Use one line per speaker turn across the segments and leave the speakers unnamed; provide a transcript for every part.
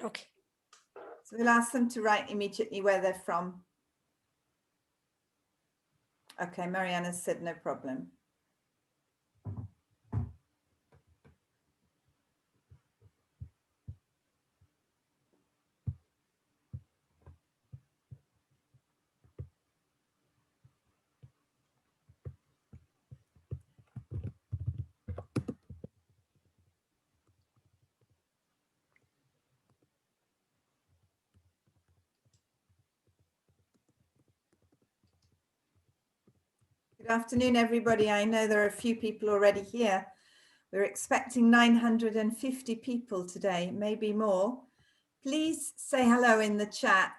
Okay.
So we'll ask them to write immediately where they're from. Okay, Mariana said no problem. Good afternoon, everybody. I know there are a few people already here. We're expecting 950 people today, maybe more. Please say hello in the chat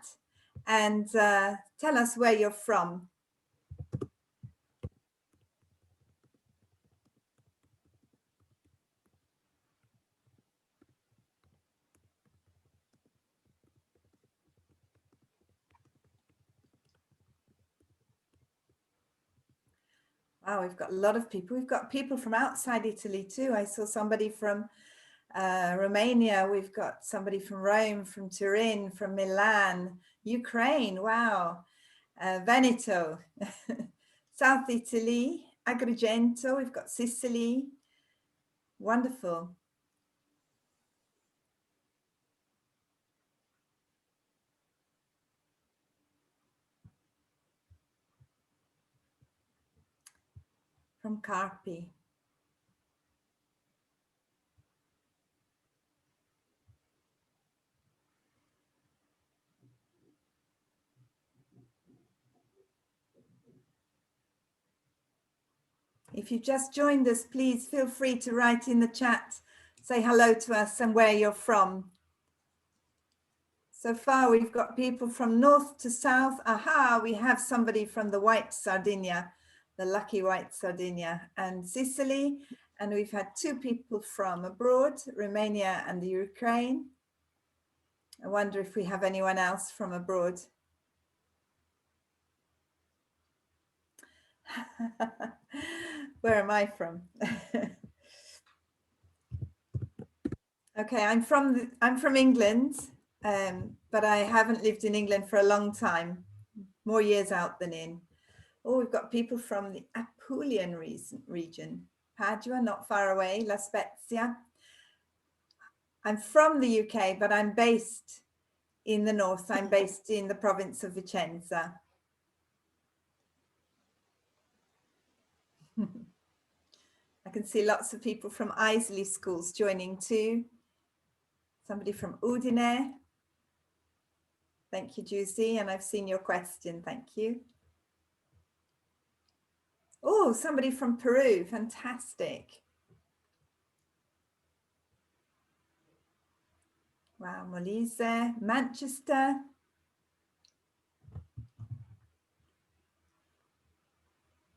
and tell us where you're from. Wow, we've got a lot of people. We've got people from outside Italy too. I saw somebody from Romania. We've got somebody from Rome, from Turin, from Milan, Ukraine. Wow. Veneto, South Italy, Agrigento. We've got Sicily. Wonderful. From Carpi. If you just joined us, please feel free to write in the chat, say hello to us and where you're from. So far, we've got people from north to south. Aha, we have somebody from the White Sardinia, the lucky White Sardinia, and Sicily. And we've had two people from abroad, Romania and the Ukraine. I wonder if we have anyone else from abroad. Where am I from? Okay, I'm from England, but I haven't lived in England for a long time, more years out than in. Oh, we've got people from the Apulian region, Padua, not far away, La Spezia. I'm from the UK, but I'm based in the north. I'm based in the province of Vicenza. I can see lots of people from AISLi schools joining too. Somebody from Udine. Thank you, Juicy, and I've seen your question. Thank you. Oh, somebody from Peru. Fantastic. Wow, Molise, Manchester.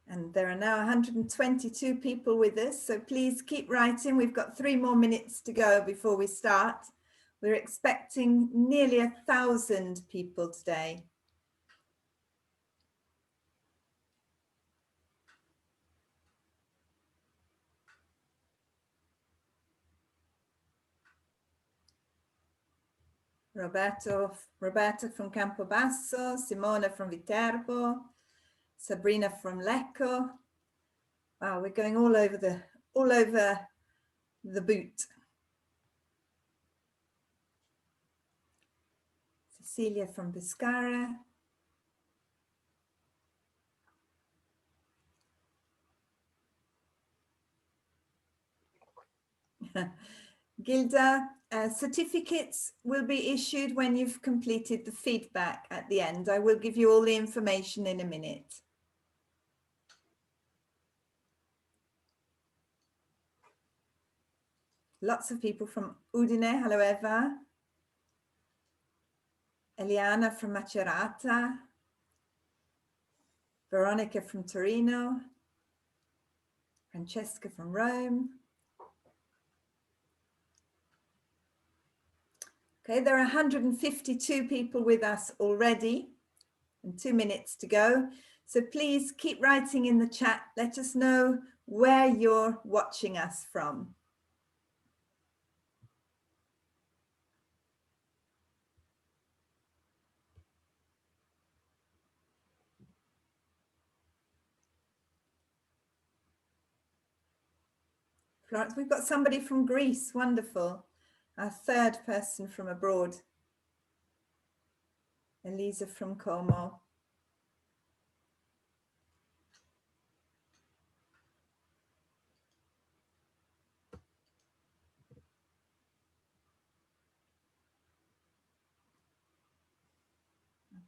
And there are now 122 people with us, so please keep writing. We've got 3 more minutes to go before we start. We're expecting nearly 1,000 people today. Roberto from Campobasso, Simona from Viterbo, Sabrina from Lecco. Wow, we're going all over the boot. Cecilia from Pescara. Gilda, certificates will be issued when you've completed the feedback at the end. I will give you all the information in a minute. Lots of people from Udine, hello Eva. Eliana from Macerata. Veronica from Torino. Francesca from Rome. Okay, there are 152 people with us already and 2 minutes to go. So please keep writing in the chat. Let us know where you're watching us from. Florence, we've got somebody from Greece, wonderful. Our third person from abroad. Elisa from Como.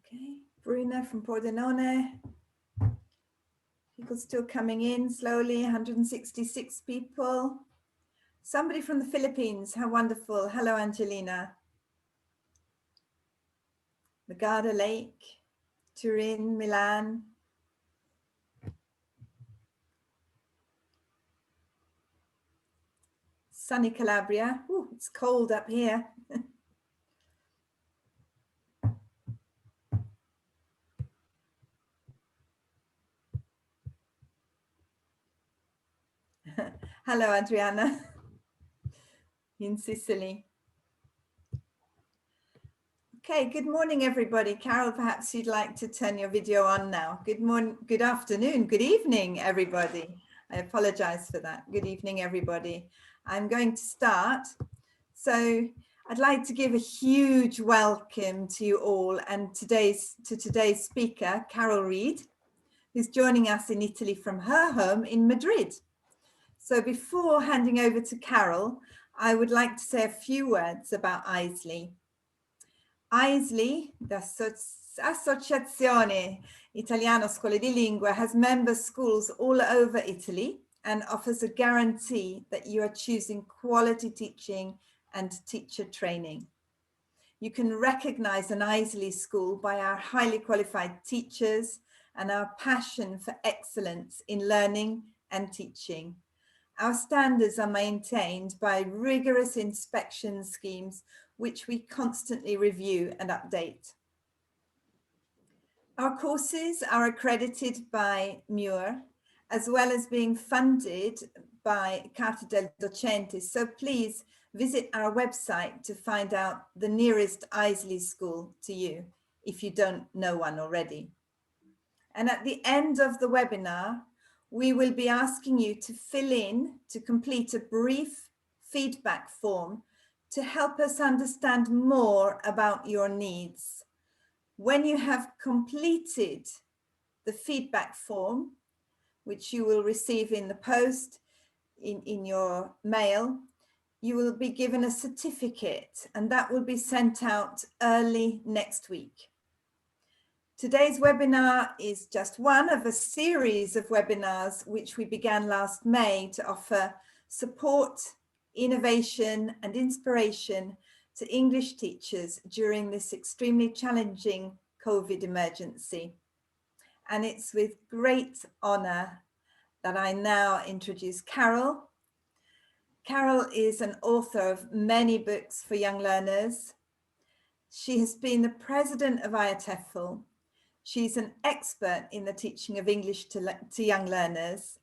Okay, Bruna from Pordenone. People still coming in slowly, 166 people. Somebody from the Philippines, how wonderful. Hello, Angelina. Magada Lake, Turin, Milan. Sunny Calabria. Ooh, it's cold up here. Hello, Adriana, in Sicily. Okay, good morning, everybody. Carol, perhaps you'd like to turn your video on now. Good morning, good afternoon, good evening, everybody. I apologize for that. Good evening, everybody. I'm going to start. So I'd like to give a huge welcome to you all and today's speaker, Carol Reed, who's joining us in Italy from her home in Madrid. So before handing over to Carol, I would like to say a few words about AISLi. AISLi, the Associazione Italiana Scuole di Lingua, has member schools all over Italy and offers a guarantee that you are choosing quality teaching and teacher training. You can recognize an AISLi school by our highly qualified teachers and our passion for excellence in learning and teaching. Our standards are maintained by rigorous inspection schemes, which we constantly review and update. Our courses are accredited by MUR, as well as being funded by Carta del Docente. So please visit our website to find out the nearest AISLi school to you, if you don't know one already. And at the end of the webinar, we will be asking you to complete a brief feedback form to help us understand more about your needs. When you have completed the feedback form, which you will receive in the post, in your mail, you will be given a certificate, and that will be sent out early next week. Today's webinar is just one of a series of webinars which we began last May to offer support, innovation, and inspiration to English teachers during this extremely challenging COVID emergency. And it's with great honor that I now introduce Carol. Carol is an author of many books for young learners. She has been the president of IATEFL. She's an expert in the teaching of English to young learners.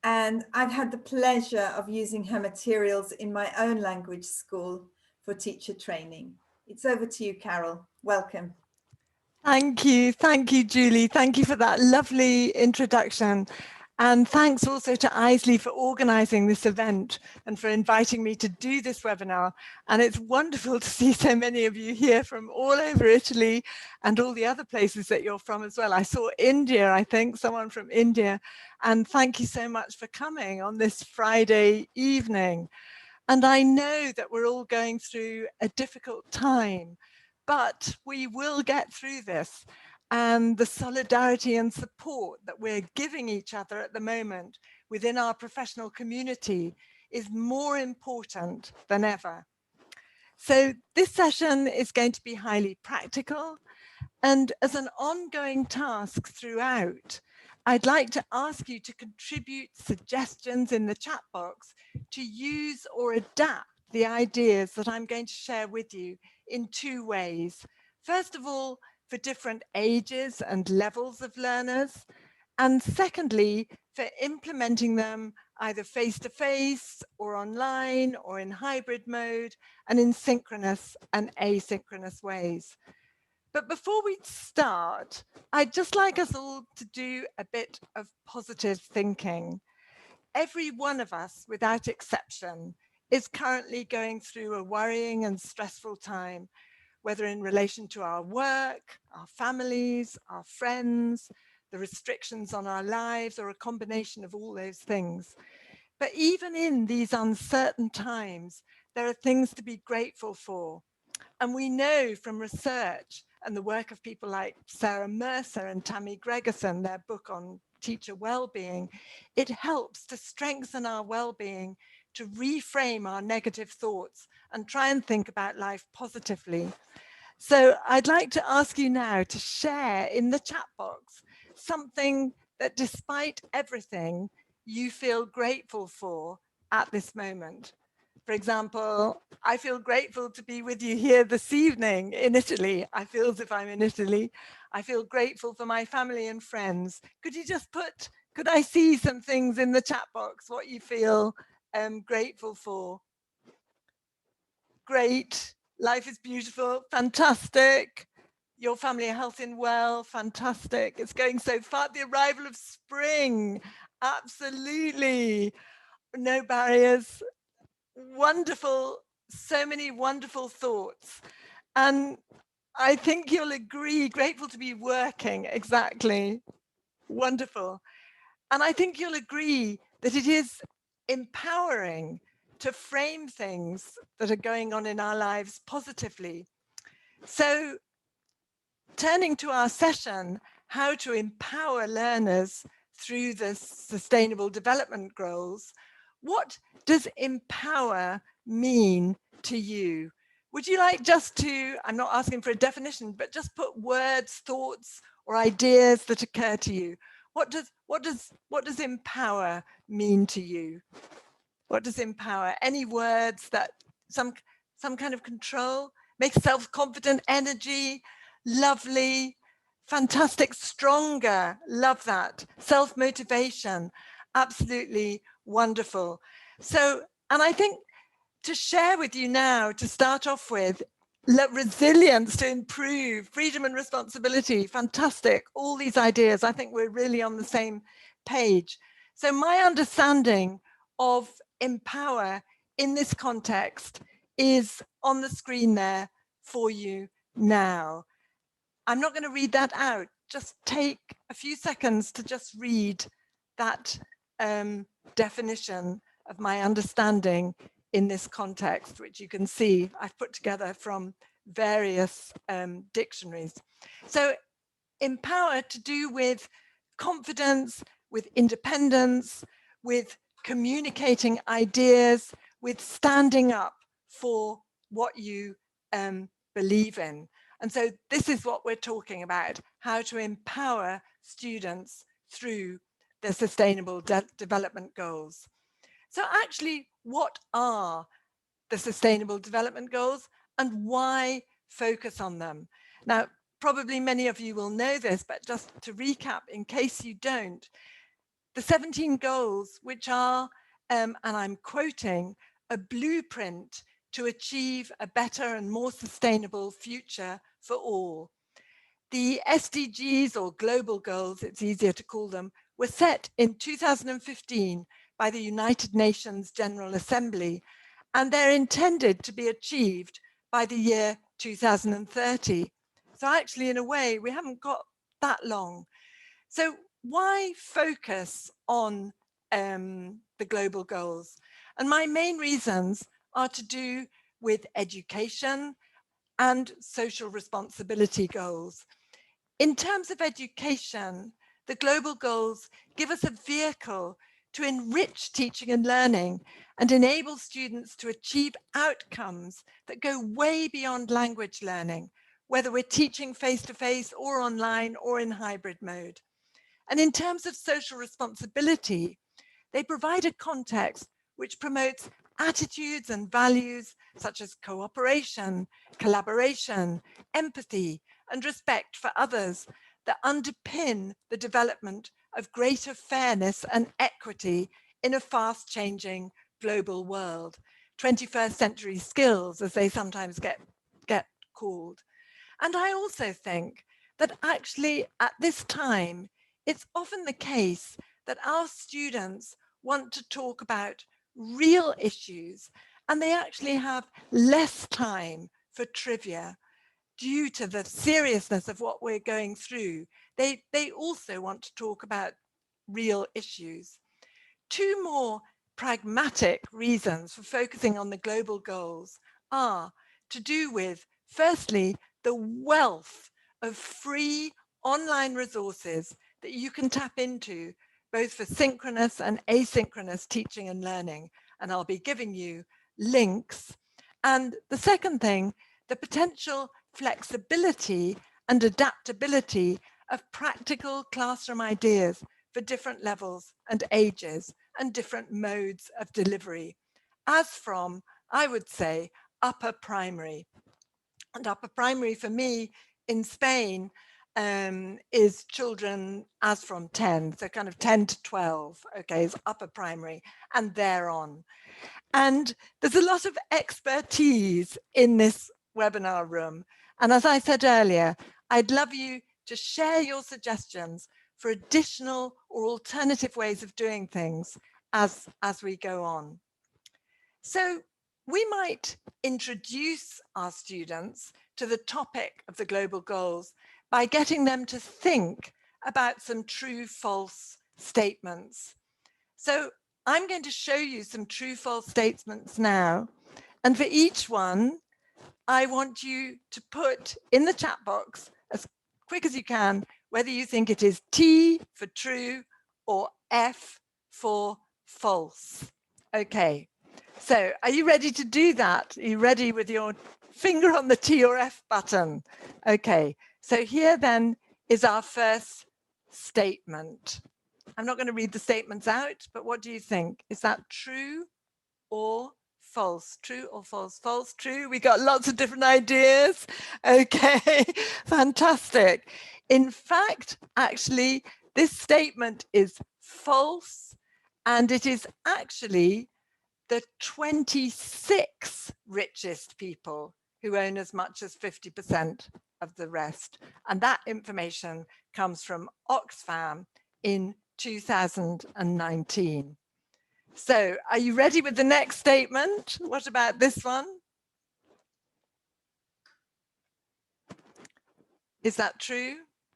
And I've had the pleasure of using her materials in my own language school for teacher training. It's over to you, Carol. Welcome.
Thank you, Julie. Thank you for that lovely introduction. And thanks also to AISLi for organising this event and for inviting me to do this webinar. And it's wonderful to see so many of you here from all over Italy and all the other places that you're from as well. I saw India, I think, someone from India. And thank you so much for coming on this Friday evening. And I know that we're all going through a difficult time, but we will get through this. And the solidarity and support that we're giving each other at the moment within our professional community is more important than ever. So this session is going to be highly practical, and as an ongoing task throughout, I'd like to ask you to contribute suggestions in the chat box to use or adapt the ideas that I'm going to share with you in two ways. First of all, for different ages and levels of learners, and secondly, for implementing them either face-to-face or online or in hybrid mode and in synchronous and asynchronous ways. But before we start, I'd just like us all to do a bit of positive thinking. every one of us, without exception, is currently going through a worrying and stressful time, whether in relation to our work, our families, our friends, the restrictions on our lives, or a combination of all those things. But even in these uncertain times, there are things to be grateful for. And we know from research and the work of people like Sarah Mercer and Tammy Gregerson, their book on teacher well-being, it helps to strengthen our well-being, to reframe our negative thoughts and try and think about life positively. So I'd like to ask you now to share in the chat box something that, despite everything, you feel grateful for at this moment. For example, I feel grateful to be with you here this evening in Italy. I feel as if I'm in Italy. I feel grateful for my family and friends. Could you just put, could I see some things in the chat box, what you feel grateful for? Great. Life is beautiful. Fantastic. Your family are healthy and well. Fantastic. It's going so far. The arrival of spring. Absolutely. No barriers. Wonderful. So many wonderful thoughts. And I think you'll agree, grateful to be working. Exactly. Wonderful. And I think you'll agree that it is empowering to frame things that are going on in our lives positively. So, turning to our session, how to empower learners through the Sustainable Development Goals, what does empower mean to you? Would you like just to, I'm not asking for a definition, but just put words, thoughts, or ideas that occur to you? What does empower mean to you? What does empower? Any words that some kind of control, make self-confident, energy, lovely, fantastic, stronger, love that. Self-motivation, absolutely wonderful. So, and I think to share with you now, to start off with, resilience to improve, freedom and responsibility, fantastic. All these ideas, I think we're really on the same page. So my understanding of empower in this context is on the screen there for you now. I'm not going to read that out. Just take a few seconds to just read that definition of my understanding in this context, which you can see I've put together from various dictionaries. So empower to do with confidence, with independence, with communicating ideas, with standing up for what you believe in. And so this is what we're talking about, how to empower students through the Sustainable Development Goals. So actually, what are the Sustainable Development Goals and why focus on them? Now, probably many of you will know this, but just to recap, in case you don't, the 17 goals, which are, and I'm quoting, a blueprint to achieve a better and more sustainable future for all. The SDGs, or global goals, it's easier to call them, were set in 2015 by the United Nations General Assembly, and they're intended to be achieved by the year 2030. So actually, in a way, we haven't got that long. So why focus on the global goals? And my main reasons are to do with education and social responsibility goals. In terms of education, the global goals give us a vehicle to enrich teaching and learning and enable students to achieve outcomes that go way beyond language learning, whether we're teaching face-to-face or online or in hybrid mode. And in terms of social responsibility, they provide a context which promotes attitudes and values such as cooperation, collaboration, empathy, and respect for others that underpin the development of greater fairness and equity in a fast-changing global world. 21st century skills, as they sometimes get called. And I also think that actually at this time, it's often the case that our students want to talk about real issues, and they actually have less time for trivia due to the seriousness of what we're going through. They also want to talk about real issues. Two more pragmatic reasons for focusing on the global goals are to do with, firstly, the wealth of free online resources that you can tap into, both for synchronous and asynchronous teaching and learning. And I'll be giving you links. And the second thing, the potential flexibility and adaptability of practical classroom ideas for different levels and ages and different modes of delivery, as from, I would say, upper primary. And upper primary for me in Spain is children as from 10, so kind of 10 to 12, okay, is upper primary and thereon. And there's a lot of expertise in this webinar room. And as I said earlier, I'd love you to share your suggestions for additional or alternative ways of doing things as we go on. So we might introduce our students to the topic of the global goals by getting them to think about some true-false statements. So I'm going to show you some true-false statements now. And for each one, I want you to put in the chat box as quick as you can, whether you think it is T for true or F for false. Okay, so are you ready to do that? Are you ready with your finger on the T or F button? Okay, so here then is our first statement. I'm not going to read the statements out, but what do you think? Is that true or false? True or false? False, true. We got lots of different ideas. Okay, fantastic. In fact, actually, this statement is false, and it is actually the 26 richest people who own as much as 50% of the rest. And that information comes from Oxfam in 2019. So are you ready with the next statement? What about this one? Is that true?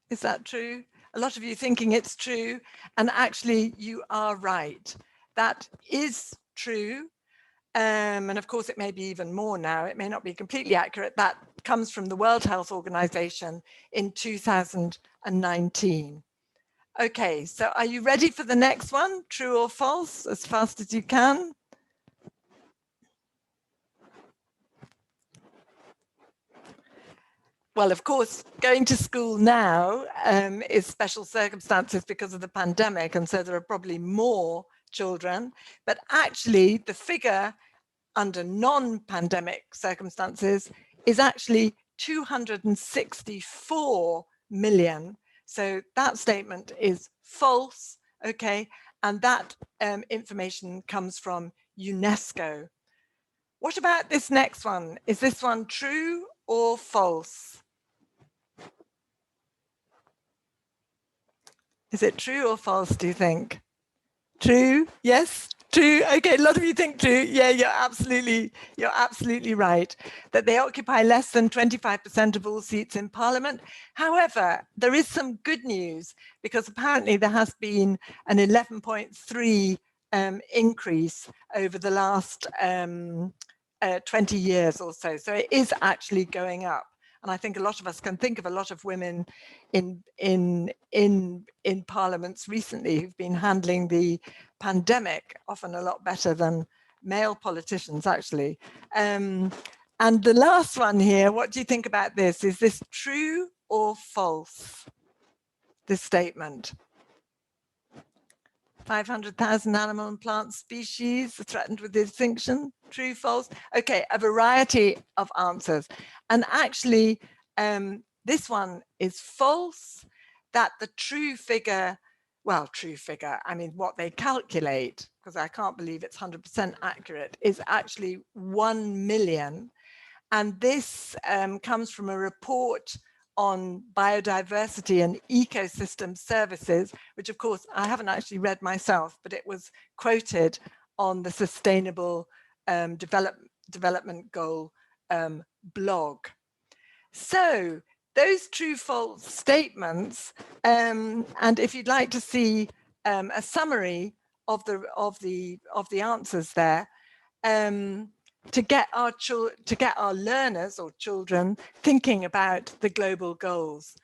Is that true? A lot of you thinking it's true, and actually you are right. That is true. And of course, it may be even more now. It may not be completely accurate. That comes from the World Health Organization in 2019. Okay, so are you ready for the next one? True or false, as fast as you can? Well, of course, going to school now is special circumstances because of the pandemic, and so there are probably more children. But actually, the figure under non-pandemic circumstances is actually 264 million. So that statement is false, okay? And that information comes from UNESCO. What about this next one? Is this one true or false? Is it true or false, do you think? True? Yes? True. Okay, a lot of you think true. Yeah, you're absolutely right, that they occupy less than 25% of all seats in Parliament. However, there is some good news, because apparently there has been an 11.3 increase over the last 20 years or so. So it is actually going up. And I think a lot of us can think of a lot of women in parliaments recently who've been handling the pandemic often a lot better than male politicians, actually. And the last one here, what do you think about this? Is this true or false, this statement? 500,000 animal and plant species are threatened with extinction. True, false? Okay, a variety of answers. And actually, this one is false, that the true figure, well, true figure, I mean, what they calculate, because I can't believe it's 100% accurate, is actually 1 million. And this comes from a report on biodiversity and ecosystem services, which of course I haven't actually read myself, but it was quoted on the Sustainable Development Goal blog. So those true-false statements, and if you'd like to see a summary of the answers there, to get our learners or children thinking about the global goals.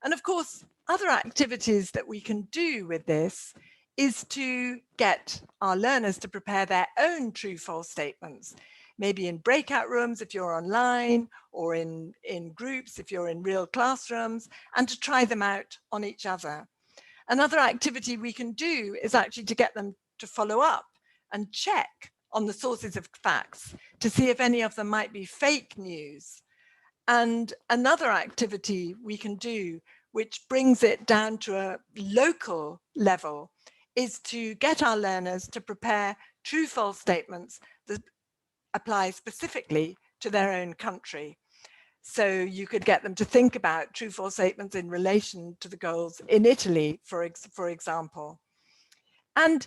And of course, other activities that we can do with this is to get our learners to prepare their own true-false statements, maybe in breakout rooms if you're online, or in groups if you're in real classrooms, and to try them out on each other. Another activity we can do is actually to get them to follow up and check on the sources of facts to see if any of them might be fake news. And another activity we can do, which brings it down to a local level, is to get our learners to prepare true-false statements that apply specifically to their own country. So you could get them to think about true-false statements in relation to the goals in Italy, for example. And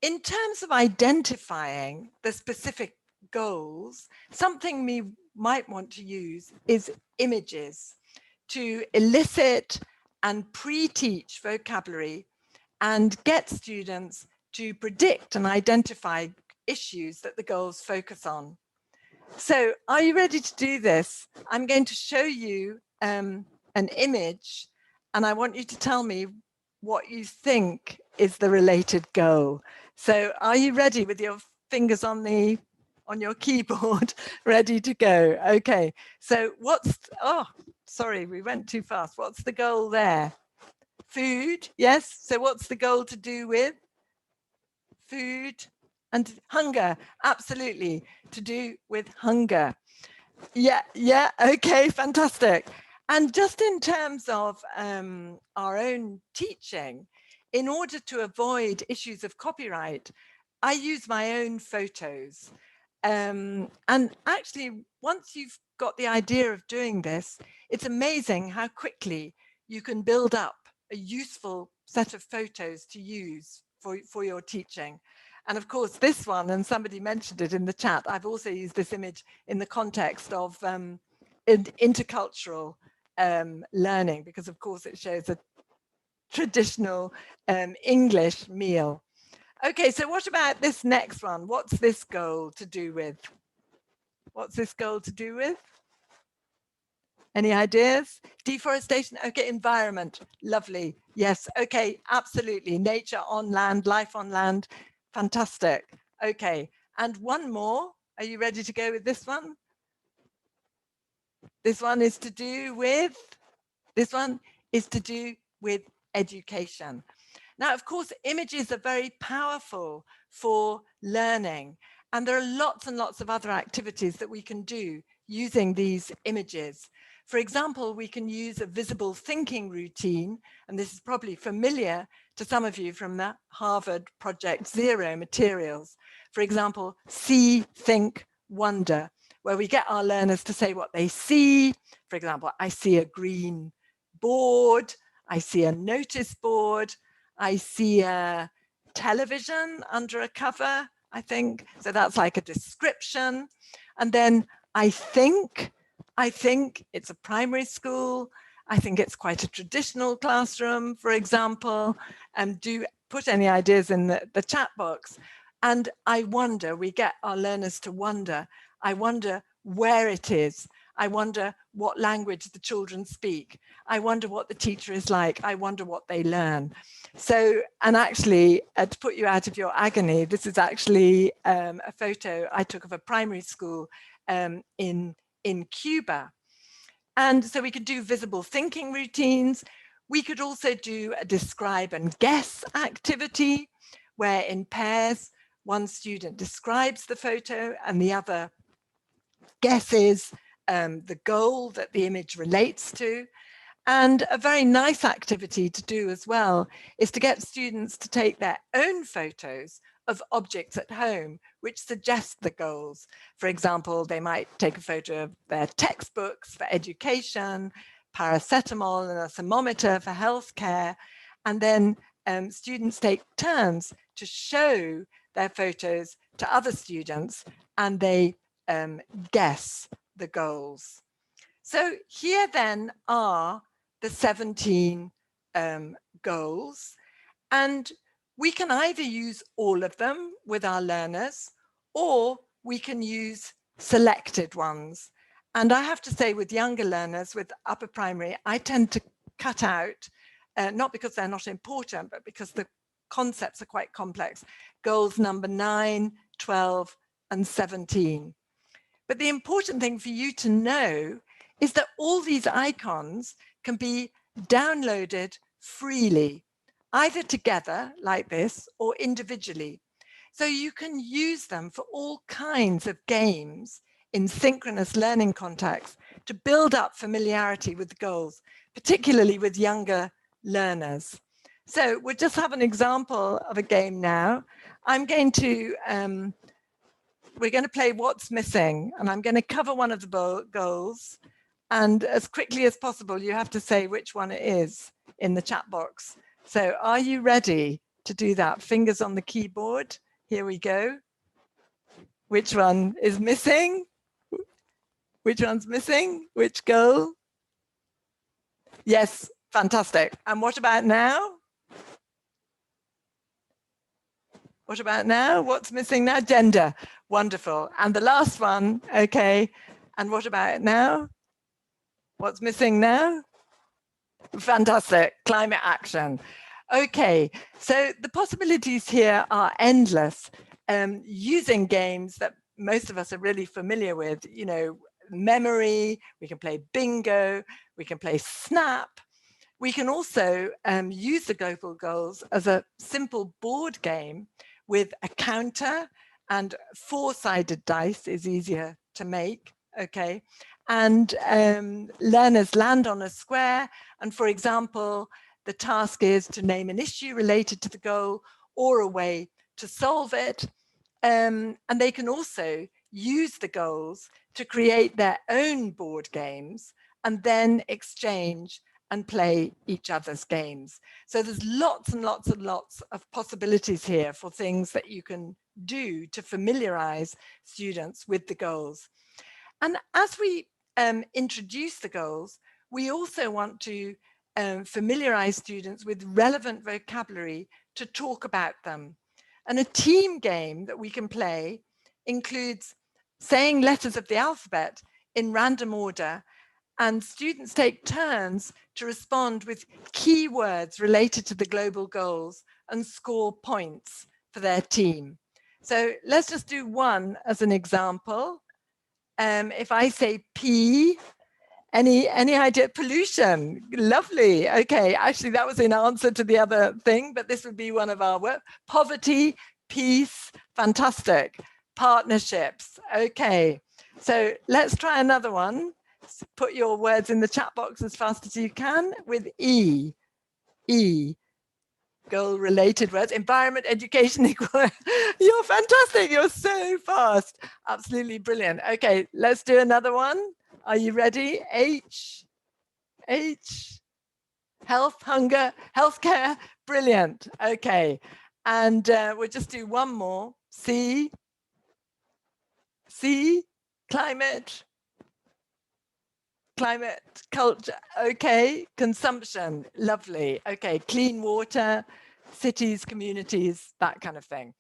in terms of identifying the specific goals, something we might want to use is images to elicit and pre-teach vocabulary and get students to predict and identify issues that the goals focus on. So are you ready to do this? I'm going to show you an image, and I want you to tell me what you think is the related goal. So are you ready with your fingers on your keyboard, ready to go? Okay, so sorry, we went too fast. What's the goal there? Food, yes. So what's the goal to do with? Food and hunger, absolutely, to do with hunger. Yeah, okay, fantastic. And just in terms of our own teaching, in order to avoid issues of copyright, I use my own photos. And actually, once you've got the idea of doing this, it's amazing how quickly you can build up a useful set of photos to use for your teaching. And of course, this one, and somebody mentioned it in the chat, I've also used this image in the context of intercultural learning, because of course it shows a traditional English meal. Okay, so what about this next one? What's this goal to do with? What's this goal to do with? Any ideas? Deforestation, okay, environment, lovely. Yes, okay, absolutely. Nature on land, life on land, fantastic. Okay, and one more. Are you ready to go with this one? This one is to do with, education. Now, of course, images are very powerful for learning, and there are lots and lots of other activities that we can do using these images. For example, we can use a visible thinking routine, and this is probably familiar to some of you from the Harvard Project Zero materials. For example, see, think, wonder, where we get our learners to say what they see. For example, I see a green board, I see a notice board, I see a television under a cover, I think. So that's like a description. And then I think it's a primary school. I think it's quite a traditional classroom, for example. Do put any ideas in the chat box. And I wonder, we get our learners to wonder. I wonder where it is. I wonder what language the children speak. I wonder what the teacher is like. I wonder what they learn. So, and actually, to put you out of your agony, this is actually a photo I took of a primary school in Cuba. And so we could do visible thinking routines. We could also do a describe and guess activity, where in pairs, one student describes the photo and the other guesses the goal that the image relates to. And a very nice activity to do as well is to get students to take their own photos of objects at home, which suggest the goals. For example, they might take a photo of their textbooks for education, paracetamol and a thermometer for healthcare. And then students take turns to show their photos to other students, and they guess the goals. So here then are the 17 goals, and we can either use all of them with our learners, or we can use selected ones. And I have to say, with younger learners, with upper primary, I tend to cut out, not because they're not important, but because the concepts are quite complex, goals number 9, 12, and 17. But the important thing for you to know is that all these icons can be downloaded freely, either together like this or individually. So you can use them for all kinds of games in synchronous learning contexts to build up familiarity with the goals, particularly with younger learners. So we'll just have an example of a game now. We're going to play What's Missing, and I'm going to cover one of the goals. And as quickly as possible, you have to say which one it is in the chat box. So are you ready to do that? Fingers on the keyboard. Here we go. Which one is missing? Which one's missing? Which goal? Yes, fantastic. And what about now? What about now? What's missing now? Gender. Wonderful. And the last one, okay. And what about now? What's missing now? Fantastic. Climate action. Okay, so the possibilities here are endless. Using games that most of us are really familiar with, you know, memory, we can play bingo, we can play snap. We can also use the global goals as a simple board game with a counter, and 4-sided dice is easier to make, okay? And learners land on a square, and for example, the task is to name an issue related to the goal or a way to solve it. And they can also use the goals to create their own board games and then exchange and play each other's games. So there's lots and lots and lots of possibilities here for things that you can do to familiarize students with the goals. And as we introduce the goals, we also want to familiarize students with relevant vocabulary to talk about them. And a team game that we can play includes saying letters of the alphabet in random order, and students take turns to respond with keywords related to the global goals and score points for their team. So let's just do one as an example. If I say P, any idea? Pollution. Lovely. Okay, actually that was in answer to the other thing, but this would be one of our work. Poverty, peace, fantastic. Partnerships. Okay, so let's try another one. Put your words in the chat box as fast as you can with E. E. Goal related words. Environment, education, equality. You're fantastic. You're so fast. Absolutely brilliant. Okay, let's do another one. Are you ready? H. H. Health, hunger, healthcare. Brilliant. Okay. And we'll just do one more. C. C. Climate. Climate, culture, okay, consumption, lovely, okay, clean water, cities, communities, that kind of thing.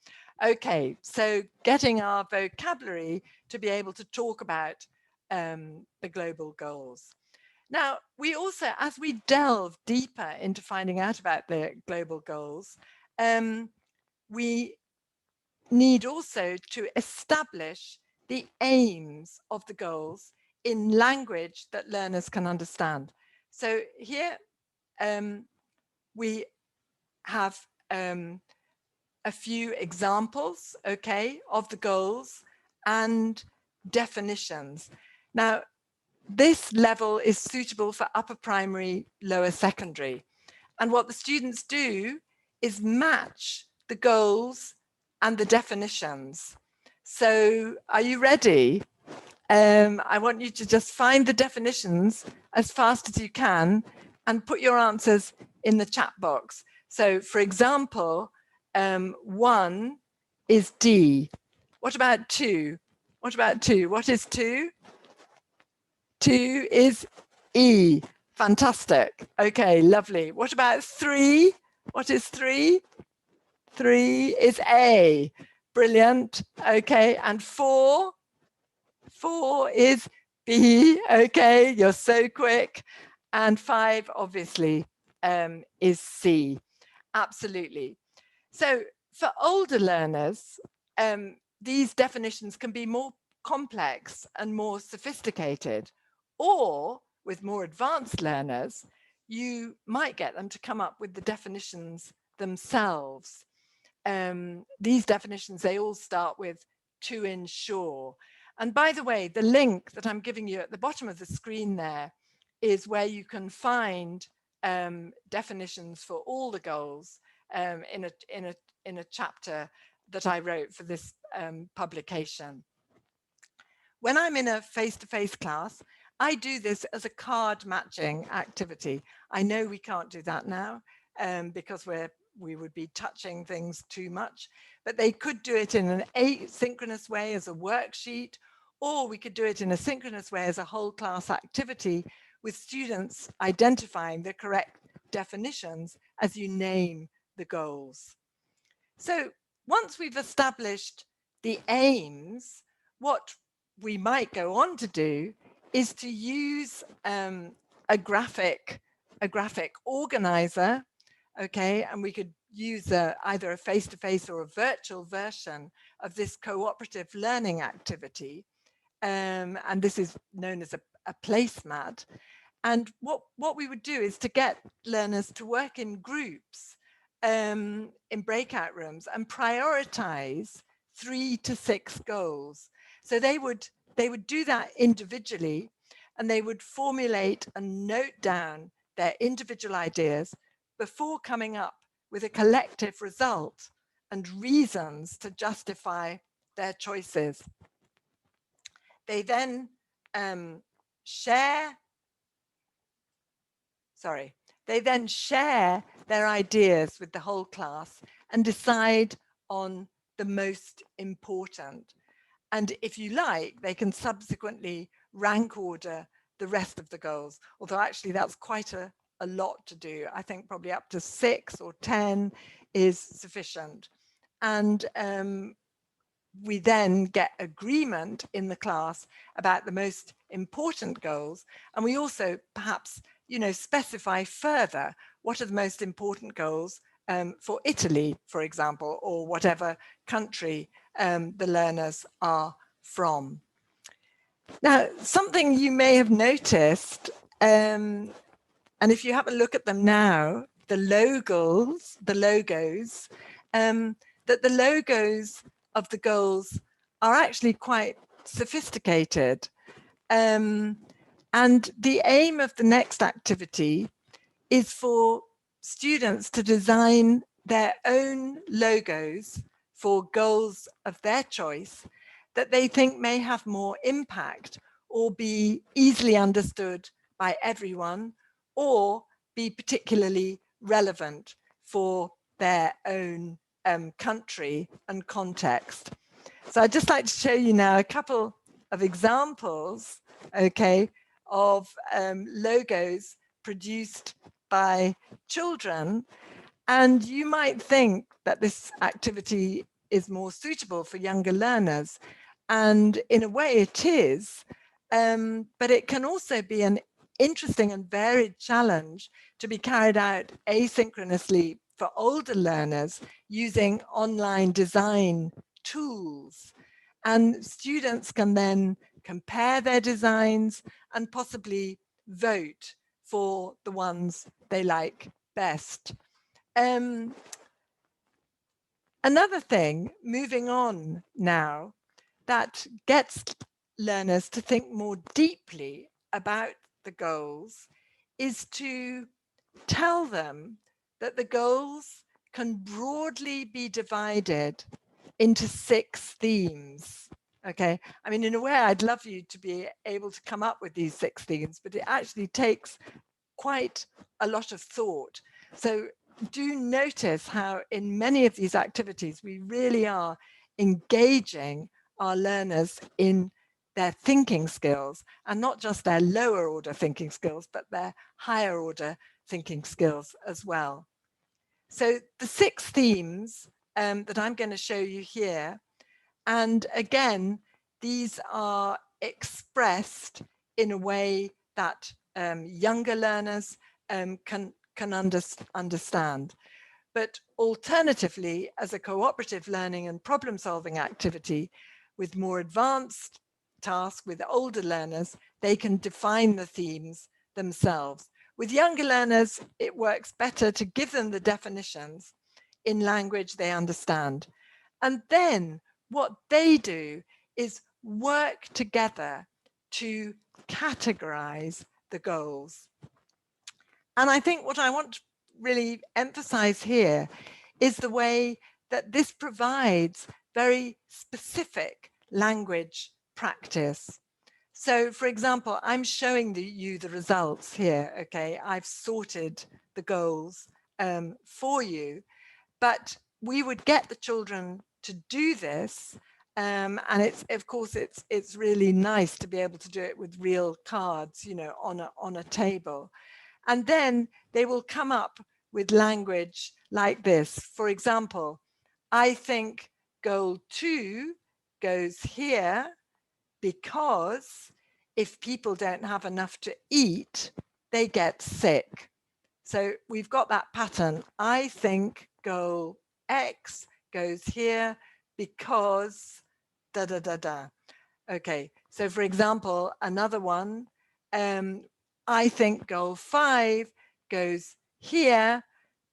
Okay, so getting our vocabulary to be able to talk about the global goals. Now, we also, as we delve deeper into finding out about the global goals, we need also to establish the aims of the goals in language that learners can understand. So here we have a few examples, okay, of the goals and definitions. Now, this level is suitable for upper primary, lower secondary. And what the students do is match the goals and the definitions. So are you ready? I want you to just find the definitions as fast as you can and put your answers in the chat box. So for example, 1 is D. What about 2? What about 2? What is 2? 2 is E. Fantastic. Okay, lovely. What about 3? What is 3? 3 is A. Brilliant. Okay, and 4? 4 is B. Okay, you're so quick. And 5, obviously, is C. Absolutely. So for older learners, these definitions can be more complex and more sophisticated, or with more advanced learners, you might get them to come up with the definitions themselves. These definitions, they all start with to ensure. And by the way, the link that I'm giving you at the bottom of the screen there is where you can find definitions for all the goals in a chapter that I wrote for this publication. When I'm in a face-to-face class, I do this as a card matching activity. I know we can't do that now because we would be touching things too much, but they could do it in an asynchronous way as a worksheet, or we could do it in a synchronous way as a whole class activity with students identifying the correct definitions as you name the goals. So once we've established the aims, what we might go on to do is to use a graphic organizer, okay, and we could use either a face-to-face or a virtual version of this cooperative learning activity, and this is known as a placemat. And what we would do is to get learners to work in groups in breakout rooms and prioritize 3 to 6 goals. So they would do that individually, and they would formulate and note down their individual ideas before coming up with a collective result and reasons to justify their choices. They then share their ideas with the whole class and decide on the most important. And if you like, they can subsequently rank order the rest of the goals, although actually that's quite a lot to do. I think probably up to 6 or 10 is sufficient. And we then get agreement in the class about the most important goals. And we also perhaps, specify further what are the most important goals for Italy, for example, or whatever country the learners are from. Now, something you may have noticed, and if you have a look at them now, the logos, that the logos of the goals are actually quite sophisticated. And the aim of the next activity is for students to design their own logos for goals of their choice that they think may have more impact or be easily understood by everyone or be particularly relevant for their own country and context. So I'd just like to show you now a couple of examples, okay, of logos produced by children. And you might think that this activity is more suitable for younger learners. And in a way it is, but it can also be an interesting and varied challenge to be carried out asynchronously for older learners using online design tools. And students can then compare their designs and possibly vote for the ones they like best. Another thing, moving on now, that gets learners to think more deeply about the goals is to tell them that the goals can broadly be divided into 6 themes, Okay, I mean, in a way, I'd love you to be able to come up with these 6 themes, but it actually takes quite a lot of thought. So do notice how in many of these activities, we really are engaging our learners in their thinking skills, and not just their lower order thinking skills, but their higher order thinking skills as well. So the 6 themes that I'm going to show you here, and again, these are expressed in a way that younger learners can understand. But alternatively, as a cooperative learning and problem solving activity with more advanced tasks with older learners, they can define the themes themselves. With younger learners, it works better to give them the definitions in language they understand. And then what they do is work together to categorize the goals. And I think what I want to really emphasize here is the way that this provides very specific language practice. So for example, I'm showing you the results here, okay? I've sorted the goals for you, but we would get the children to do this. And it's, of course, it's really nice to be able to do it with real cards, you know, on a table. And then they will come up with language like this. For example, I think goal 2 goes here because if people don't have enough to eat, they get sick. So we've got that pattern. I think goal X goes here because da da da da. Okay, so for example, another one, I think goal 5 goes here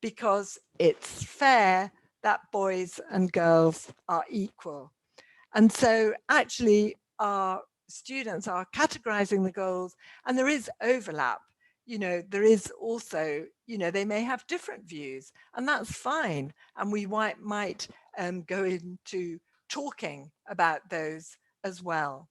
because it's fair that boys and girls are equal. And so actually our students are categorizing the goals, and there is overlap. You know, there is also, you know, they may have different views, and that's fine. And we might go into talking about those as well.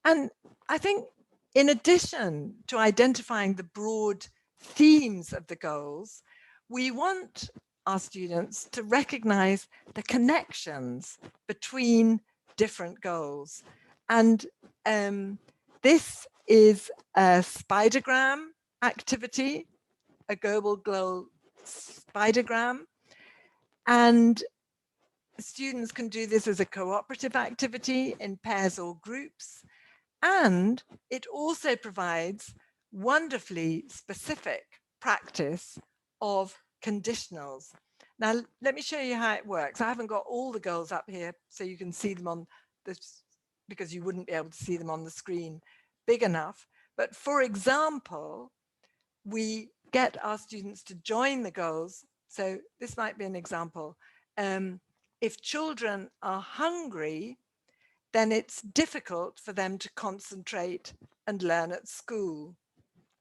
And I think in addition to identifying the broad themes of the goals, we want our students to recognize the connections between different goals. And this is a spidergram activity, a global goal spidergram. And students can do this as a cooperative activity in pairs or groups. And it also provides wonderfully specific practice of conditionals. Now, let me show you how it works. I haven't got all the goals up here so you can see them on this, because you wouldn't be able to see them on the screen big enough. But for example, we get our students to join the goals. So this might be an example. If children are hungry, then it's difficult for them to concentrate and learn at school.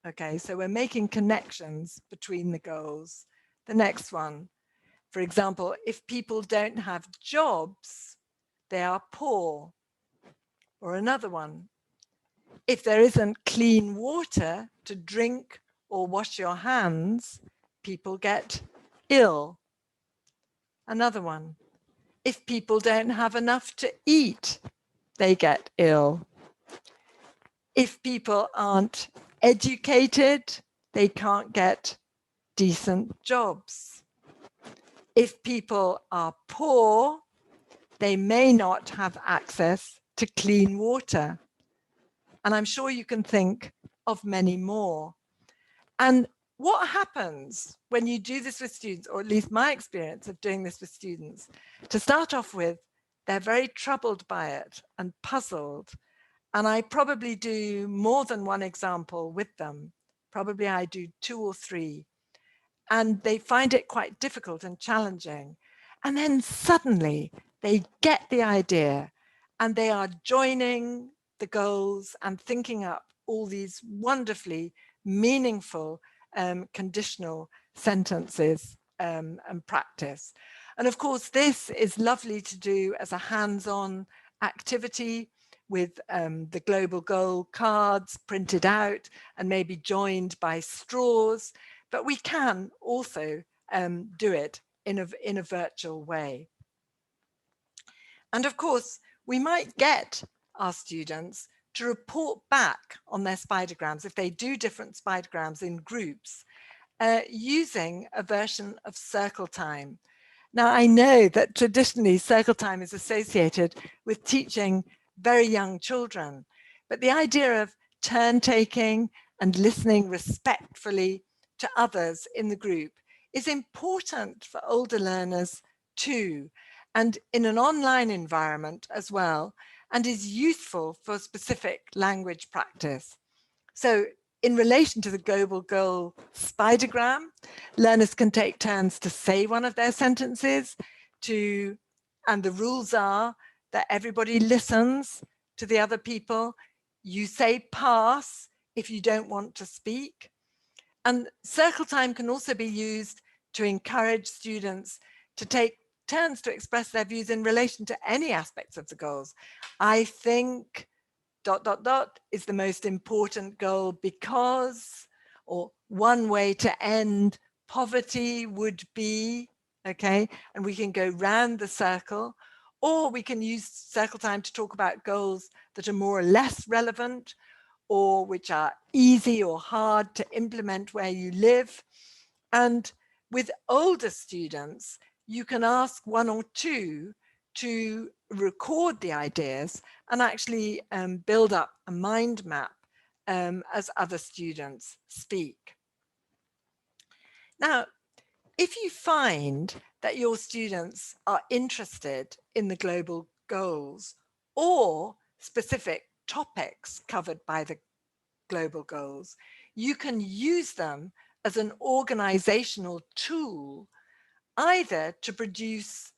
Okay, so we're making connections between the goals. The next one, for example, if people don't have jobs, they are poor. Or another one, if there isn't clean water to drink or wash your hands, people get ill. Another one, if people don't have enough to eat, they get ill. If people aren't educated, they can't get decent jobs. If people are poor, they may not have access to clean water. And I'm sure you can think of many more. And what happens when you do this with students, or at least my experience of doing this with students, to start off with, they're very troubled by it and puzzled. And I probably do more than one example with them. Probably I do 2 or 3. And they find it quite difficult and challenging. And then suddenly they get the idea and they are joining the goals and thinking up all these wonderfully meaningful conditional sentences and practice. And of course, this is lovely to do as a hands-on activity with the global goal cards printed out and maybe joined by straws, but we can also do it in a virtual way. And of course, we might get our students to report back on their spidergrams if they do different spidergrams in groups using a version of circle time. Now, I know that traditionally circle time is associated with teaching very young children, but the idea of turn taking and listening respectfully to others in the group is important for older learners too, and in an online environment as well, and is useful for specific language practice. So in relation to the global goal spidergram, learners can take turns to say one of their sentences and the rules are that everybody listens to the other people. You say pass if you don't want to speak. And circle time can also be used to encourage students to take turns to express their views in relation to any aspects of the goals. I think ... is the most important goal because, or one way to end poverty would be, okay, and we can go round the circle, or we can use circle time to talk about goals that are more or less relevant, or which are easy or hard to implement where you live. And with older students, you can ask one or two to record the ideas and actually build up a mind map as other students speak. Now, if you find that your students are interested in the global goals or specific topics covered by the global goals, you can use them as an organizational tool, either to produce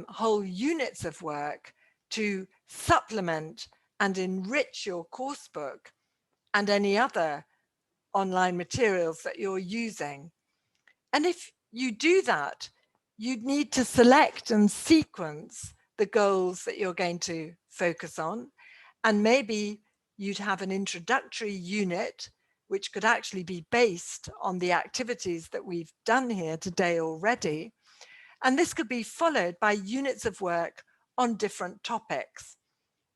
whole units of work to supplement and enrich your course book and any other online materials that you're using. And if you do that, you'd need to select and sequence the goals that you're going to focus on. And maybe you'd have an introductory unit, which could actually be based on the activities that we've done here today already. And this could be followed by units of work on different topics.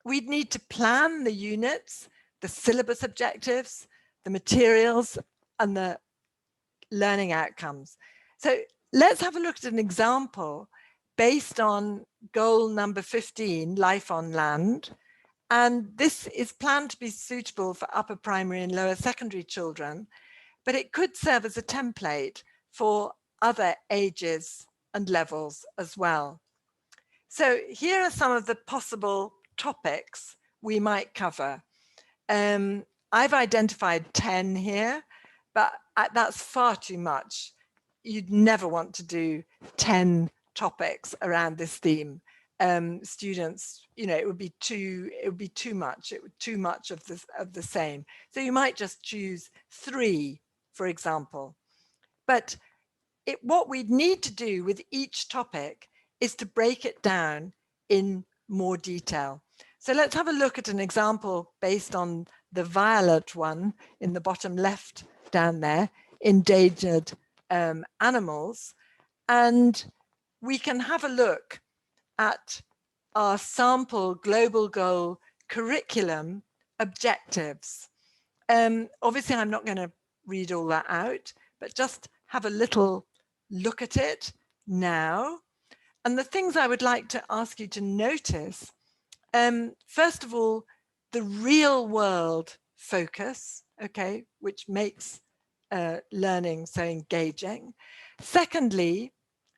We'd need to plan the units, the syllabus objectives, the materials, and the learning outcomes. So let's have a look at an example based on goal number 15, life on land. And this is planned to be suitable for upper primary and lower secondary children, but it could serve as a template for other ages and levels as well. So here are some of the possible topics we might cover. I've identified 10 here, but that's far too much. You'd never want to do 10 topics around this theme. Students, you know, it would be too much. It would too much of the same. So you might just choose 3, for example. But what we'd need to do with each topic is to break it down in more detail. So let's have a look at an example based on the violet one in the bottom left down there, endangered animals. And we can have a look at our sample global goal curriculum objectives. Obviously, I'm not going to read all that out, but just have a little look at it now. And the things I would like to ask you to notice, first of all, the real world focus, okay, which makes learning so engaging. Secondly,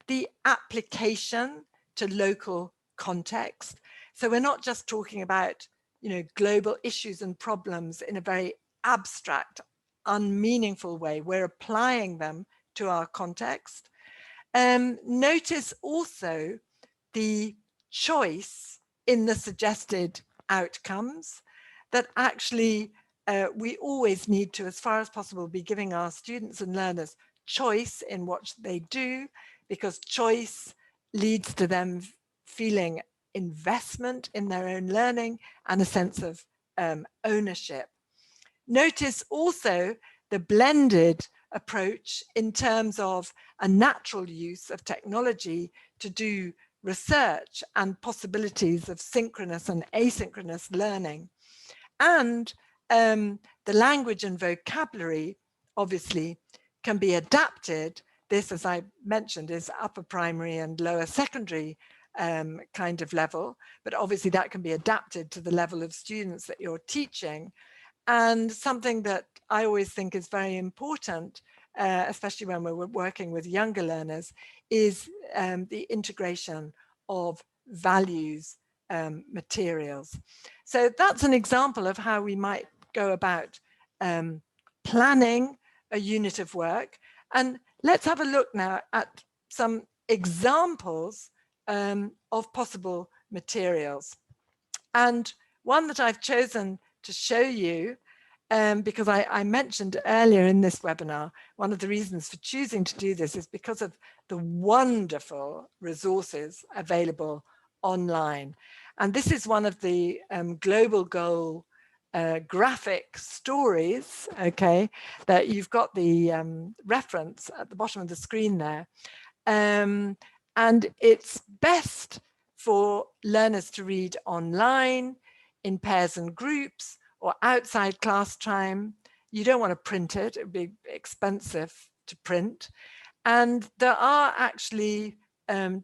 the application to local context. So we're not just talking about, you know, global issues and problems in a very abstract, unmeaningful way. We're applying them to our context. Notice also the choice in the suggested outcomes, that actually we always need to, as far as possible, be giving our students and learners choice in what they do, because choice leads to them feeling investment in their own learning and a sense of ownership. Notice also the blended approach in terms of a natural use of technology to do research and possibilities of synchronous and asynchronous learning. And the language and vocabulary obviously can be adapted. This, as I mentioned, is upper primary and lower secondary kind of level, but obviously that can be adapted to the level of students that you're teaching. And something that I always think is very important, especially when we're working with younger learners, is the integration of values materials. So that's an example of how we might go about planning a unit of work. And let's have a look now at some examples of possible materials. And one that I've chosen to show you, because I mentioned earlier in this webinar, one of the reasons for choosing to do this is because of the wonderful resources available online. And this is one of the global goal graphic stories, okay, that you've got the reference at the bottom of the screen there. And it's best for learners to read online, in pairs and groups, or outside class time. You don't want to print it, it would be expensive to print. And there are actually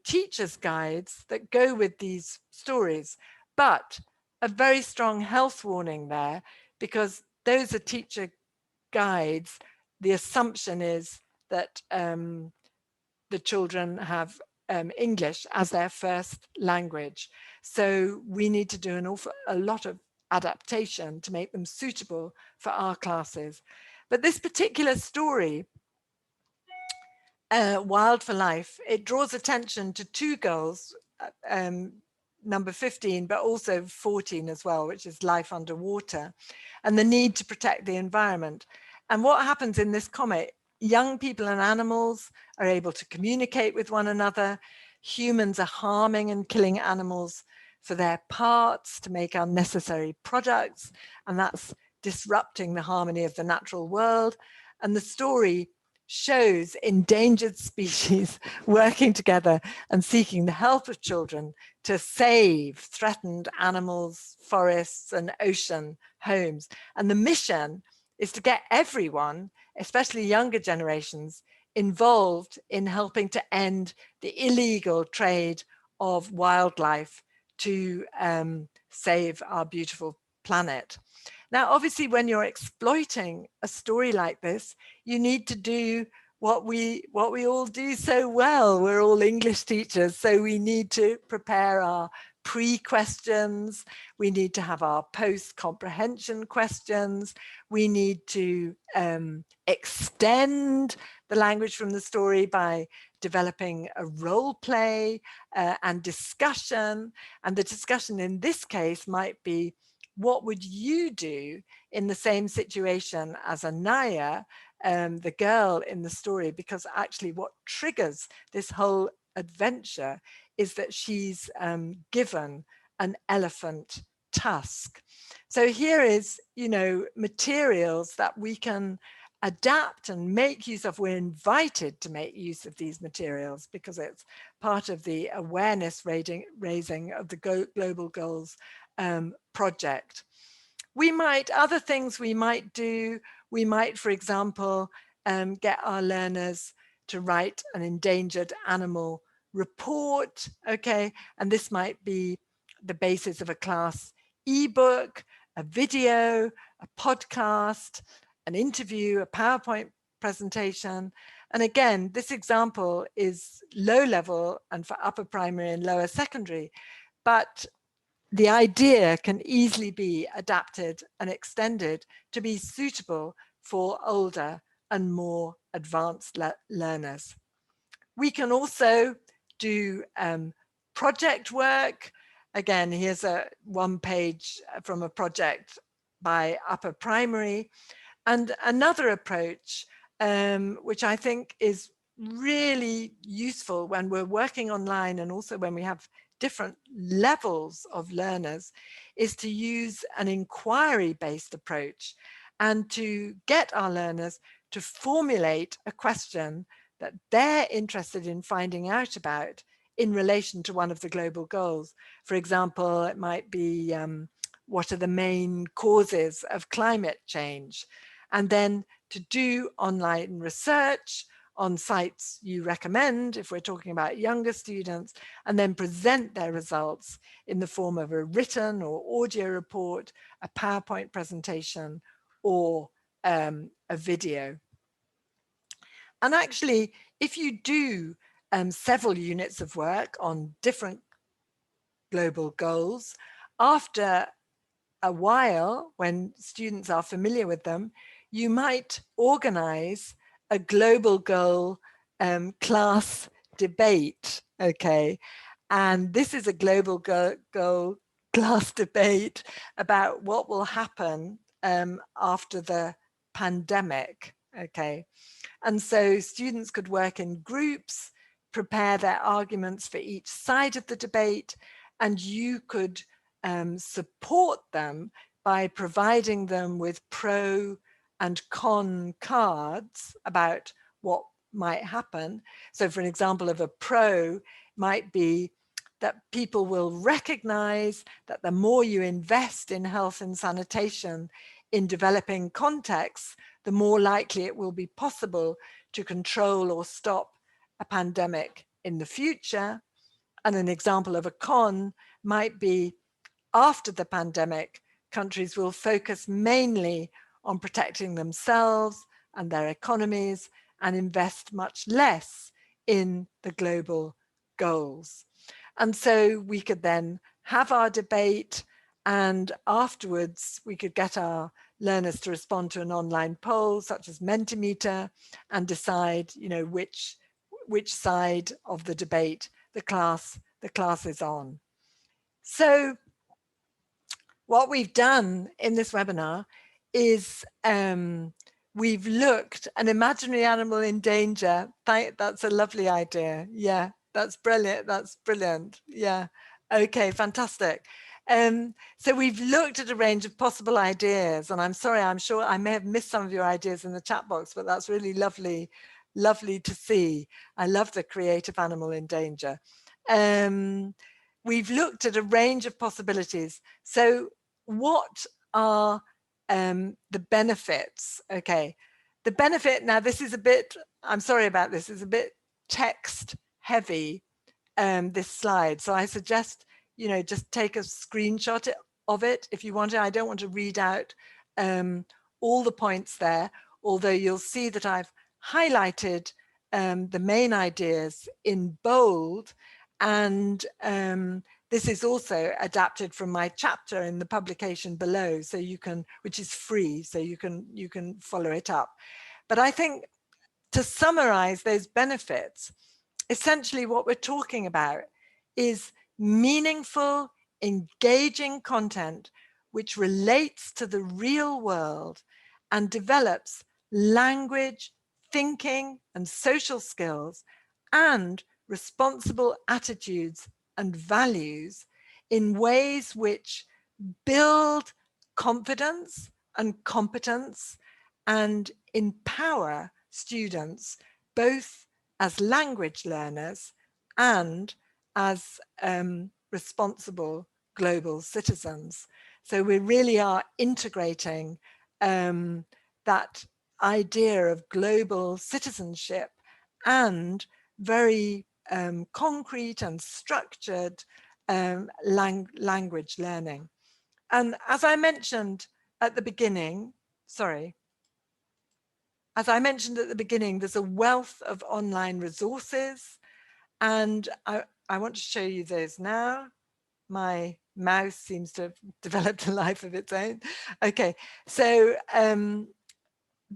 teachers' guides that go with these stories, but a very strong health warning there, because those are teacher guides. The assumption is that the children have English as their first language. So we need to do a lot of adaptation to make them suitable for our classes. But this particular story, Wild for Life, it draws attention to two goals, number 15, but also 14 as well, which is life underwater, and the need to protect the environment. And what happens in this comic, young people and animals are able to communicate with one another. Humans are harming and killing animals for their parts to make unnecessary products, and that's disrupting the harmony of the natural world. And the story shows endangered species working together and seeking the help of children to save threatened animals, forests, and ocean homes. And the mission is to get everyone, especially younger generations, involved in helping to end the illegal trade of wildlife to save our beautiful planet. Now, obviously, when you're exploiting a story like this, you need to do what we all do so well. We're all English teachers, so we need to prepare our pre-questions. We need to have our post-comprehension questions. We need to extend the language from the story by developing a role play and discussion. And the discussion in this case might be, what would you do in the same situation as Anaya, the girl in the story? Because actually what triggers this whole adventure is that she's given an elephant tusk. So here is, materials that we can adapt and make use of. We're invited to make use of these materials because it's part of the awareness raising of the Global Goals project. Other things we might do, we might, for example, get our learners to write an endangered animal report, okay? And this might be the basis of a class ebook, a video, a podcast, an interview, a PowerPoint presentation. And again, this example is low level and for upper primary and lower secondary, but the idea can easily be adapted and extended to be suitable for older and more advanced learners. We can also do project work. Again, here's one page from a project by upper primary. And another approach, which I think is really useful when we're working online and also when we have different levels of learners is to use an inquiry-based approach and to get our learners to formulate a question that they're interested in finding out about in relation to one of the global goals. For example, it might be what are the main causes of climate change? And then to do online research on sites you recommend, if we're talking about younger students, and then present their results in the form of a written or audio report, a PowerPoint presentation, or a video. And actually, if you do several units of work on different global goals, after a while, when students are familiar with them, you might organize a global goal class debate, okay? And this is a global goal class debate about what will happen after the pandemic, okay? And so students could work in groups, prepare their arguments for each side of the debate, and you could support them by providing them with pro and con cards about what might happen. So for an example of a pro might be that people will recognize that the more you invest in health and sanitation in developing contexts, the more likely it will be possible to control or stop a pandemic in the future. And an example of a con might be after the pandemic, countries will focus mainly on protecting themselves and their economies and invest much less in the global goals. And so we could then have our debate, and afterwards we could get our learners to respond to an online poll such as Mentimeter and decide, you know, which side of the debate the class is on. So what we've done in this webinar is we've looked an imaginary animal in danger. That's a lovely idea. Yeah, that's brilliant. That's brilliant. Yeah. Okay, fantastic. So we've looked at a range of possible ideas, and I'm sorry, I'm sure I may have missed some of your ideas in the chat box, but that's really lovely to see. I love the creative animal in danger. We've looked at a range of possibilities. So what are the benefits? Okay, the benefit, now this is a bit, I'm sorry about this, is a bit text heavy, this slide. So I suggest, you know, just take a screenshot of it if you want to. I don't want to read out all the points there, although you'll see that I've highlighted the main ideas in bold, and this is also adapted from my chapter in the publication below, so you can, which is free, so you can follow it up. But I think to summarize those benefits, essentially what we're talking about is meaningful, engaging content which relates to the real world and develops language, thinking, and social skills, and responsible attitudes and values in ways which build confidence and competence and empower students, both as language learners and as responsible global citizens. So we really are integrating that idea of global citizenship and very concrete and structured language learning. And as I mentioned at the beginning, as I mentioned at the beginning, there's a wealth of online resources, and I want to show you those now. My mouse seems to have developed a life of its own. Okay, so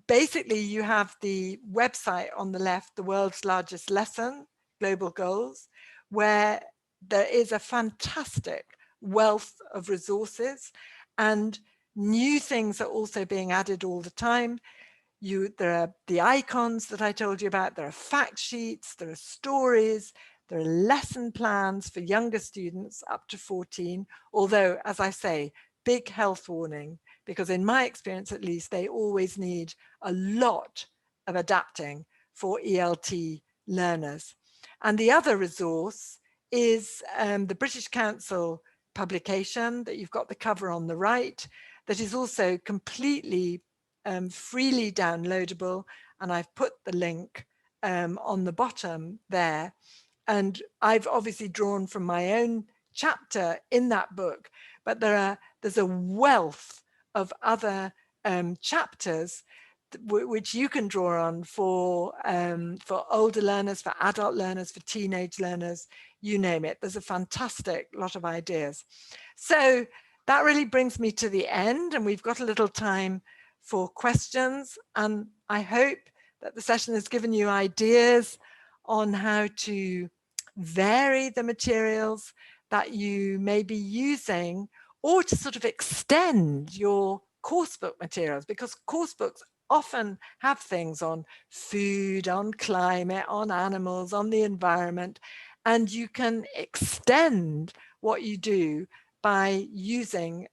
basically you have the website on the left, the world's largest lesson, Global Goals, where there is a fantastic wealth of resources, and new things are also being added all the time. There are the icons that I told you about, there are fact sheets, there are stories, There are lesson plans for younger students up to 14, although, as I say, big health warning, because in my experience at least, they always need a lot of adapting for ELT learners. And the other resource is the British Council publication that you've got the cover on the right, that is also completely freely downloadable. And I've put the link on the bottom there. And I've obviously drawn from my own chapter in that book, but there's a wealth of other chapters which you can draw on for older learners, for adult learners, for teenage learners, you name it. There's a fantastic lot of ideas. So that really brings me to the end, and we've got a little time for questions. And I hope that the session has given you ideas on how to vary the materials that you may be using, or to sort of extend your coursebook materials, because coursebooks often have things on food, on climate, on animals, on the environment, and you can extend what you do by using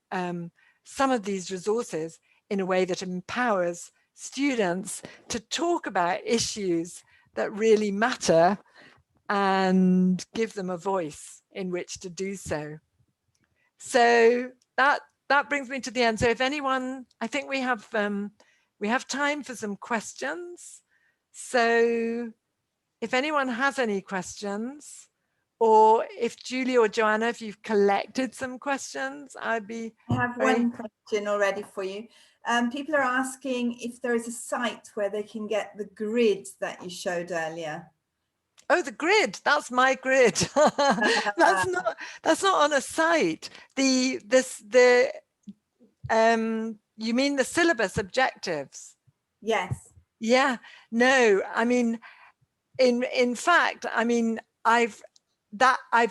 some of these resources in a way that empowers students to talk about issues that really matter and give them a voice in which to do so. So that brings me to the end. So if anyone, I think we have time for some questions. So if anyone has any questions, or if Julie or Joanna, if you've collected some questions, I'd be
I have one question already for you. People are asking if there is a site where they can get the grid that you showed earlier.
Oh, the grid, that's my grid. That's not on a site. You mean the syllabus objectives?
Yes.
Yeah, no, I mean, in fact, I mean, I've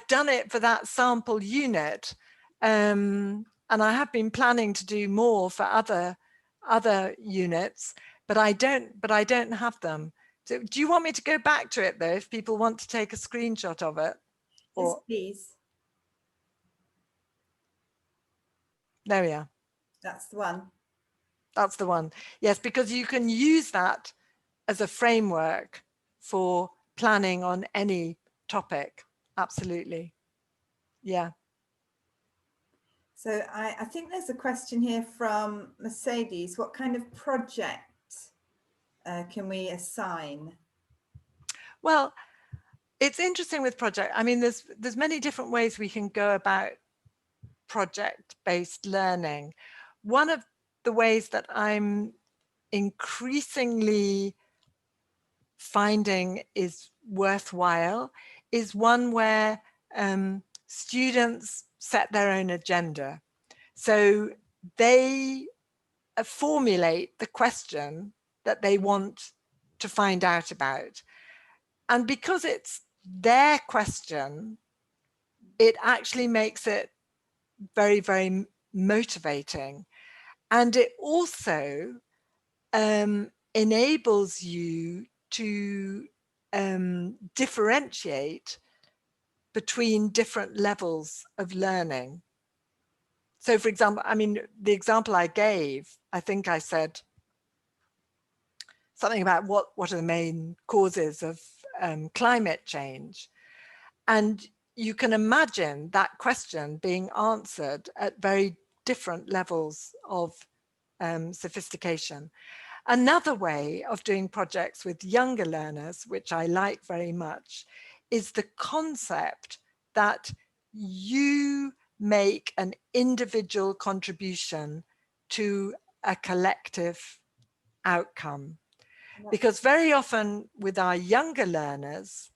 done it for that sample unit, and I have been planning to do more for other units, but I don't have them. So do you want me to go back to it though, if people want to take a screenshot of it?
Yes, please.
There we are.
That's the one.
That's the one. Yes, because you can use that as a framework for planning on any topic. Absolutely. Yeah.
So I think there's a question here from Mercedes. What kind of project can we assign?
Well, it's interesting with project. I mean, there's many different ways we can go about project-based learning. One of the ways that I'm increasingly finding is worthwhile is one where students set their own agenda. So they formulate the question that they want to find out about. And because it's their question, it actually makes it very, very motivating. And it also enables you to differentiate between different levels of learning. So for example, I mean, the example I gave, I think I said something about what are the main causes of climate change. And you can imagine that question being answered at very different levels of sophistication. Another way of doing projects with younger learners, which I like very much, is the concept that you make an individual contribution to a collective outcome. Because very often with our younger learners,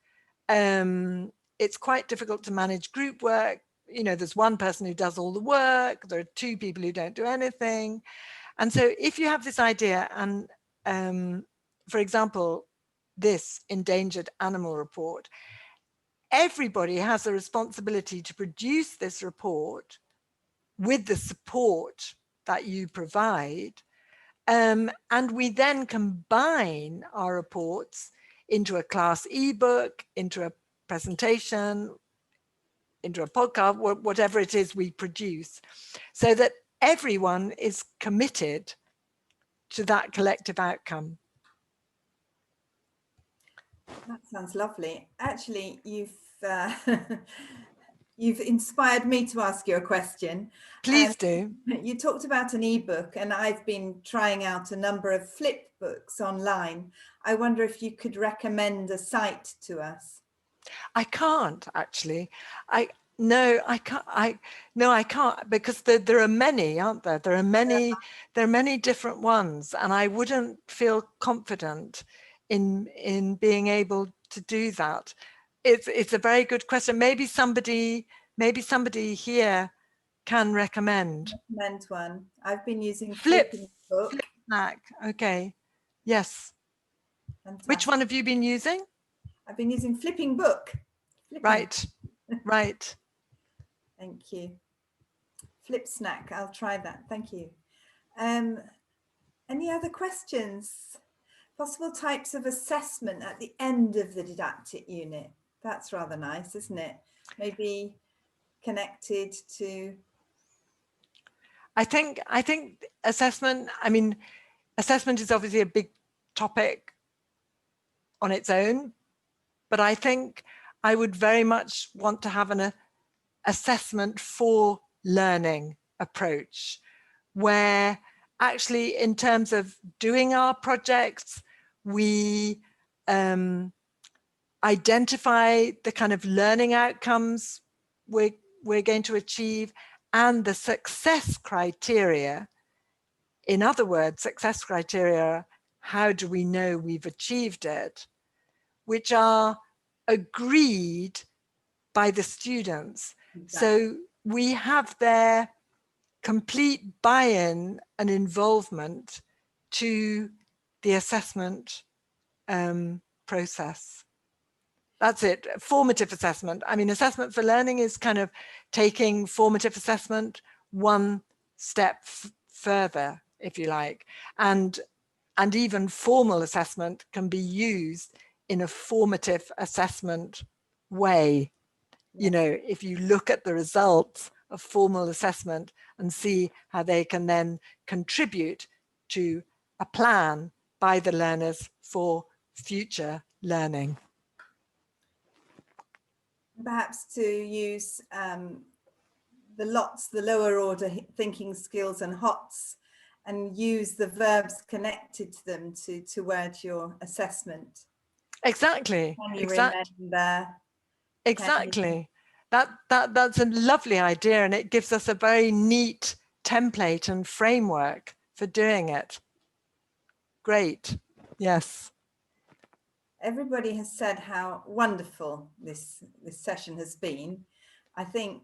it's quite difficult to manage group work. You know, there's one person who does all the work, there are two people who don't do anything. And so if you have this idea, and for example, this endangered animal report, everybody has a responsibility to produce this report with the support that you provide. And we then combine our reports into a class ebook, into a presentation, into a podcast, whatever it is we produce, so that everyone is committed to that collective outcome.
That sounds lovely. Actually, you've you've inspired me to ask you a question.
Please do.
You talked about an ebook, and I've been trying out a number of flip books online. I wonder if you could recommend a site to us.
I can't actually. No, I can't, because there are many, aren't there? There are many different ones, and I wouldn't feel confident in being able to do that. It's a very good question. Maybe somebody here can recommend.
Recommend one. I've been using
Flip
book.
Snack. Okay. Yes.
Fantastic.
Which one have you been using?
I've been using Flipping Book.
Right. Right.
Thank you. Flip Snack. I'll try that. Thank you. Any other questions? Possible types of assessment at the end of the didactic unit. That's rather nice, isn't it? Maybe connected to.
I think assessment, I mean, assessment is obviously a big topic on its own, but I think I would very much want to have an assessment for learning approach, where actually in terms of doing our projects, we identify the kind of learning outcomes we're going to achieve, and the success criteria. In other words, success criteria, how do we know we've achieved it, which are agreed by the students. Exactly. So we have their complete buy-in and involvement to the assessment process. That's it. Formative assessment. I mean, assessment for learning is kind of taking formative assessment one step further, if you like, and even formal assessment can be used in a formative assessment way. You know, if you look at the results of formal assessment and see how they can then contribute to a plan by the learners for future learning.
Perhaps to use the LOTS, the lower order thinking skills, and HOTS, and use the verbs connected to them to word your assessment.
Exactly.
Can you remember?
Exactly. That's a lovely idea, and it gives us a very neat template and framework for doing it. Great. Yes.
Everybody has said how wonderful this session has been. I think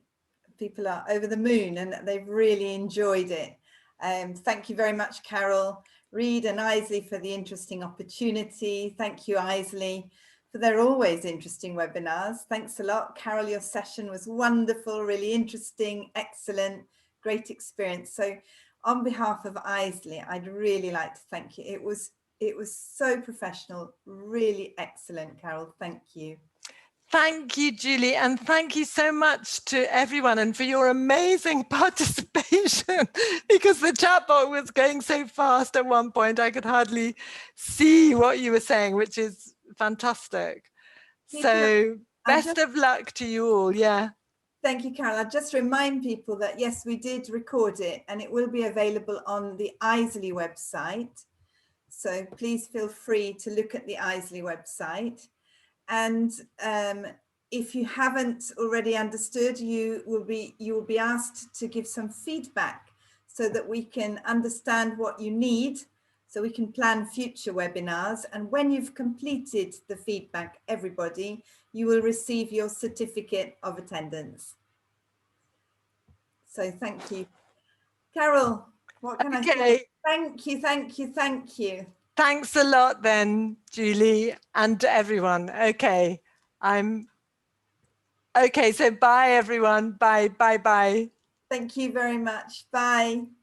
people are over the moon and they've really enjoyed it. Thank you very much, Carol, Reid and AISLi, for the interesting opportunity. Thank you, AISLi, for their always interesting webinars. Thanks a lot. Carol, your session was wonderful, really interesting, excellent, great experience. So on behalf of AISLi, I'd really like to thank you. It was so professional, really excellent, Carol. Thank you.
Thank you, Julie, and thank you so much to everyone and for your amazing participation, because the chat box was going so fast at one point I could hardly see what you were saying, which is fantastic. So best of luck to you all. Yeah.
Thank you, Carol. I'll just remind people that yes, we did record it and it will be available on the AISLi website. So please feel free to look at the AISLi website. And if you haven't already understood, you will be asked to give some feedback so that we can understand what you need, so we can plan future webinars. And when you've completed the feedback, everybody, you will receive your certificate of attendance. So thank you. Carol, what can I say? Thank you, thank you, thank you.
Thanks a lot then, Julie, and to everyone. Okay, okay, so bye everyone. Bye, bye, bye.
Thank you very much. Bye.